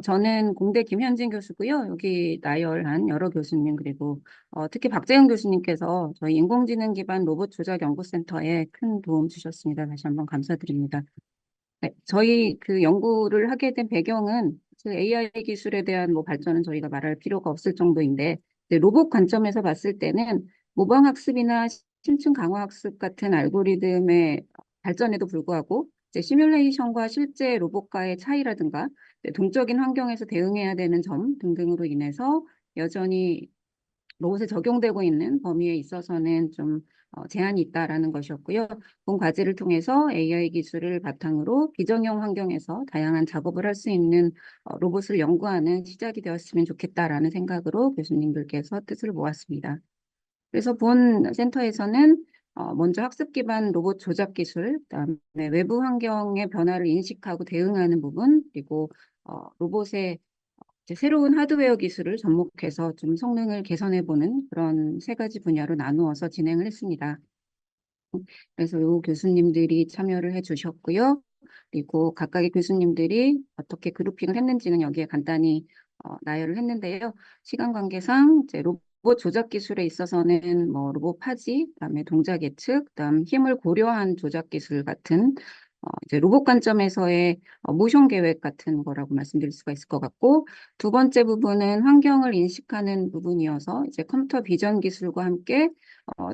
저는 공대 김현진 교수고요. 여기 나열한 여러 교수님 그리고 특히 박재영 교수님께서 저희 인공지능 기반 로봇 조작 연구센터에 큰 도움 주셨습니다. 다시 한번 감사드립니다. 네, 저희 그 연구를 하게 된 배경은 그 AI 기술에 대한 뭐 발전은 저희가 말할 필요가 없을 정도인데 이제 로봇 관점에서 봤을 때는 모방학습이나 심층 강화학습 같은 알고리즘의 발전에도 불구하고 이제 시뮬레이션과 실제 로봇과의 차이라든가 동적인 환경에서 대응해야 되는 점 등등으로 인해서 여전히 로봇에 적용되고 있는 범위에 있어서는 좀 제한이 있다라는 것이었고요. 본 과제를 통해서 AI 기술을 바탕으로 비정형 환경에서 다양한 작업을 할 수 있는 로봇을 연구하는 시작이 되었으면 좋겠다라는 생각으로 교수님들께서 뜻을 모았습니다. 그래서 본 센터에서는 먼저 학습 기반 로봇 조작 기술, 그다음에 외부 환경의 변화를 인식하고 대응하는 부분, 그리고 로봇의 이제 새로운 하드웨어 기술을 접목해서 좀 성능을 개선해보는 그런 세 가지 분야로 나누어서 진행을 했습니다. 그래서 요 교수님들이 참여를 해주셨고요. 그리고 각각의 교수님들이 어떻게 그룹핑을 했는지는 여기에 간단히 나열을 했는데요. 시간 관계상 이제 로봇 조작 기술에 있어서는 뭐 로봇 파지, 그다음에 동작 예측, 그다음 힘을 고려한 조작 기술 같은 이제 로봇 관점에서의 모션 계획 같은 거라고 말씀드릴 수가 있을 것 같고, 두 번째 부분은 환경을 인식하는 부분이어서 이제 컴퓨터 비전 기술과 함께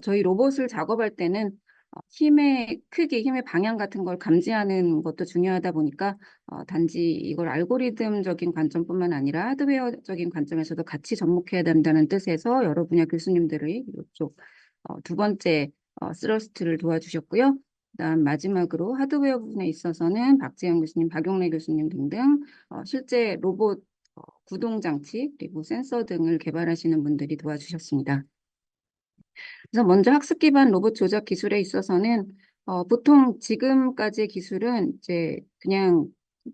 저희 로봇을 작업할 때는 힘의 크기, 힘의 방향 같은 걸 감지하는 것도 중요하다 보니까 단지 이걸 알고리즘적인 관점뿐만 아니라 하드웨어적인 관점에서도 같이 접목해야 된다는 뜻에서 여러 분야 교수님들의 이쪽 두 번째 스러스트를 도와주셨고요. 그다음 마지막으로 하드웨어 부분에 있어서는 박재영 교수님, 박용래 교수님 등등 실제 로봇 구동 장치 그리고 센서 등을 개발하시는 분들이 도와주셨습니다. 그래서 먼저 학습 기반 로봇 조작 기술에 있어서는 보통 지금까지의 기술은 이제 그냥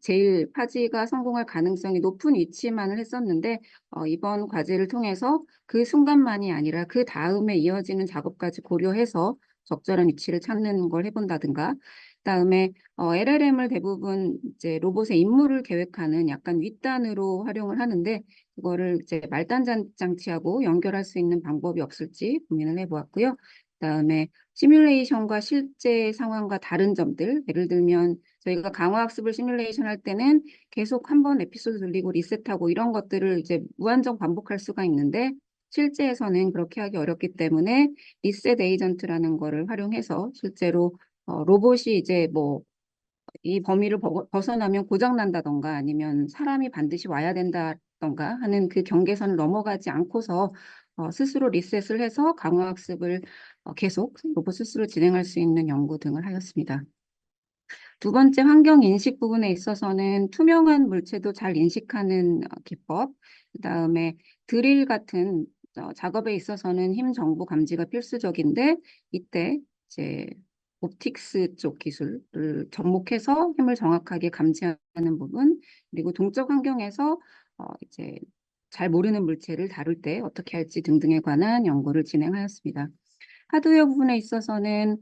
제일 파지가 성공할 가능성이 높은 위치만을 했었는데 이번 과제를 통해서 그 순간만이 아니라 그 다음에 이어지는 작업까지 고려해서 적절한 위치를 찾는 걸 해본다든가 그다음에 LLM을 대부분 이제 로봇의 임무를 계획하는 약간 윗단으로 활용을 하는데 그거를 이제 말단 장치하고 연결할 수 있는 방법이 없을지 고민을 해보았고요. 그다음에 시뮬레이션과 실제 상황과 다른 점들, 예를 들면 저희가 강화학습을 시뮬레이션 할 때는 계속 한 번 에피소드 돌리고 리셋하고 이런 것들을 이제 무한정 반복할 수가 있는데 실제에서는 그렇게 하기 어렵기 때문에 리셋 에이전트라는 거를 활용해서 실제로 로봇이 이제 뭐 이 범위를 벗어나면 고장 난다던가 아니면 사람이 반드시 와야 된다던가 하는 그 경계선을 넘어가지 않고서 스스로 리셋을 해서 강화학습을 계속 로봇 스스로 진행할 수 있는 연구 등을 하였습니다. 두 번째 환경 인식 부분에 있어서는 투명한 물체도 잘 인식하는 기법, 그다음에 드릴 같은 작업에 있어서는 힘 정보 감지가 필수적인데 이때 이제 옵틱스 쪽 기술을 접목해서 힘을 정확하게 감지하는 부분, 그리고 동적 환경에서 이제 잘 모르는 물체를 다룰 때 어떻게 할지 등등에 관한 연구를 진행하였습니다. 하드웨어 부분에 있어서는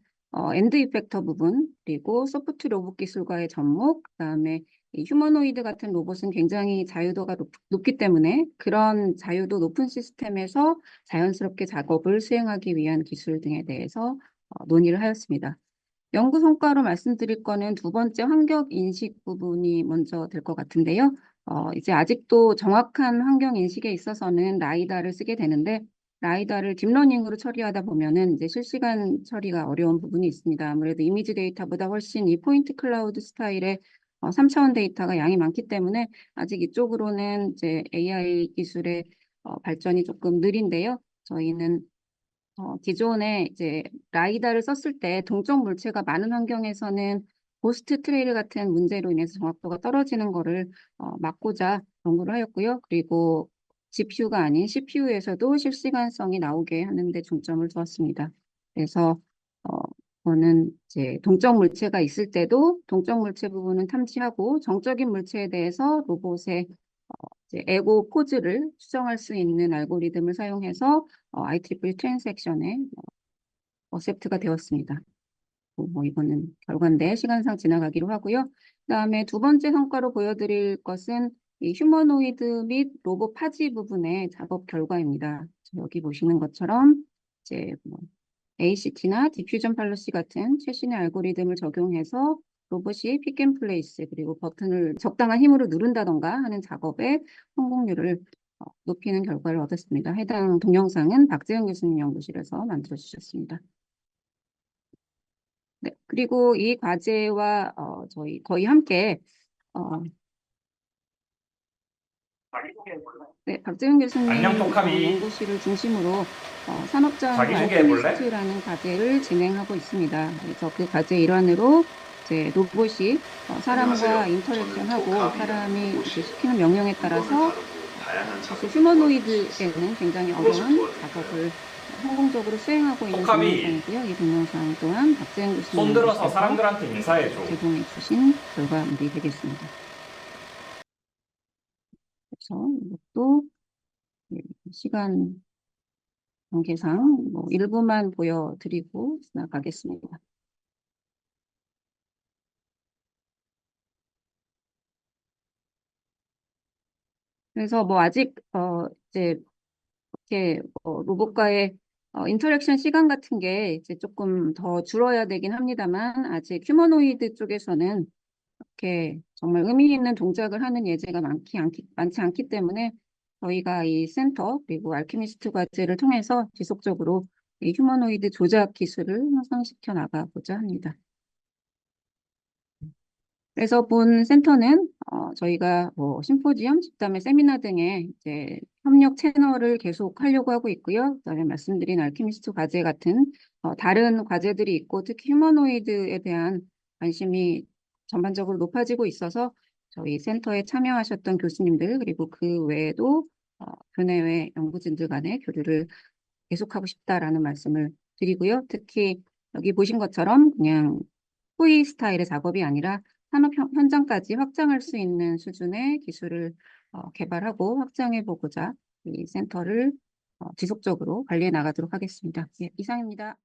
엔드 이펙터 부분, 그리고 소프트 로봇 기술과의 접목, 그다음에 이 휴머노이드 같은 로봇은 굉장히 자유도가 높기 때문에 그런 자유도 높은 시스템에서 자연스럽게 작업을 수행하기 위한 기술 등에 대해서 논의를 하였습니다. 연구 성과로 말씀드릴 거는 두 번째 환경 인식 부분이 먼저 될 것 같은데요. 이제 아직도 정확한 환경 인식에 있어서는 라이다를 쓰게 되는데 라이다를 딥러닝으로 처리하다 보면은 이제 실시간 처리가 어려운 부분이 있습니다. 아무래도 이미지 데이터보다 훨씬 이 포인트 클라우드 스타일의 3차원 데이터가 양이 많기 때문에 아직 이쪽으로는 이제 AI 기술의 발전이 조금 느린데요. 저희는 기존에 이제 라이다를 썼을 때 동적 물체가 많은 환경에서는 고스트 트레일 같은 문제로 인해서 정확도가 떨어지는 거를 막고자 연구를 하였고요. 그리고 GPU가 아닌 CPU에서도 실시간성이 나오게 하는 데 중점을 두었습니다. 그래서 어, 저는 이제 동적 물체가 있을 때도 동적 물체 부분은 탐지하고 정적인 물체에 대해서 로봇의 이제 에고 포즈를 추정할 수 있는 알고리즘을 사용해서 IEEE 트랜잭션에 어셉트가 되었습니다. 뭐 이거는 결과인데 시간상 지나가기로 하고요. 그다음에 두 번째 성과로 보여드릴 것은 이 휴머노이드 및 로봇 파지 부분의 작업 결과입니다. 여기 보시는 것처럼 이제 뭐 ACT나 디퓨전 팔러시 같은 최신의 알고리즘을 적용해서 로봇이 픽앤플레이스 그리고 버튼을 적당한 힘으로 누른다던가 하는 작업의 성공률을 높이는 결과를 얻었습니다. 해당 동영상은 박재영 교수님 연구실에서 만들어 주셨습니다. 네, 그리고 이 과제와 저희 거의 함께 어, 네, 박재훈 교수님 안녕 똑카미. 연구실을 중심으로 산업자원과 자기소개해볼래? 알케미스트라는 과제를 진행하고 있습니다. 그래서 그 과제 일환으로 이제 로봇이 사람과 안녕하세요. 인터랙션하고 저는 똑카미의 사람이 이제 로봇이에요. 시키는 명령에 따라서 물건을 다루고 다양한 사실 작업을 휴머노이드에는 굉장히 로봇을 어려운 도와드립니다. 작업을 성공적으로 수행하고 있는 똑카미. 동영상이고요. 이 동영상 또한 박재현 교수님 손 들어서 연구실에서 사람들한테 인사해줘. 제공해 주신 결과물이 되겠습니다. 그래서 이것도 시간 관계상 뭐 일부만 보여드리고 나가겠습니다. 그래서 뭐 아직 이제 이렇게 로봇과의 인터랙션 시간 같은 게 이제 조금 더 줄어야 되긴 합니다만 아직 휴머노이드 쪽에서는 이렇게 정말 의미 있는 동작을 하는 예제가 많지 않기 때문에 저희가 이 센터 그리고 알케미스트 과제를 통해서 지속적으로 이 휴머노이드 조작 기술을 향상시켜 나가고자 합니다. 그래서 본 센터는 저희가 뭐 심포지엄, 집담회, 세미나 등의 이제 협력 채널을 계속 하려고 하고 있고요. 그다음에 말씀드린 알케미스트 과제 같은 다른 과제들이 있고 특히 휴머노이드에 대한 관심이 전반적으로 높아지고 있어서 저희 센터에 참여하셨던 교수님들 그리고 그 외에도 교내외 연구진들 간의 교류를 계속하고 싶다라는 말씀을 드리고요. 특히 여기 보신 것처럼 그냥 후이 스타일의 작업이 아니라 산업 현장까지 확장할 수 있는 수준의 기술을 개발하고 확장해 보고자 이 센터를 지속적으로 관리해 나가도록 하겠습니다. 예, 이상입니다.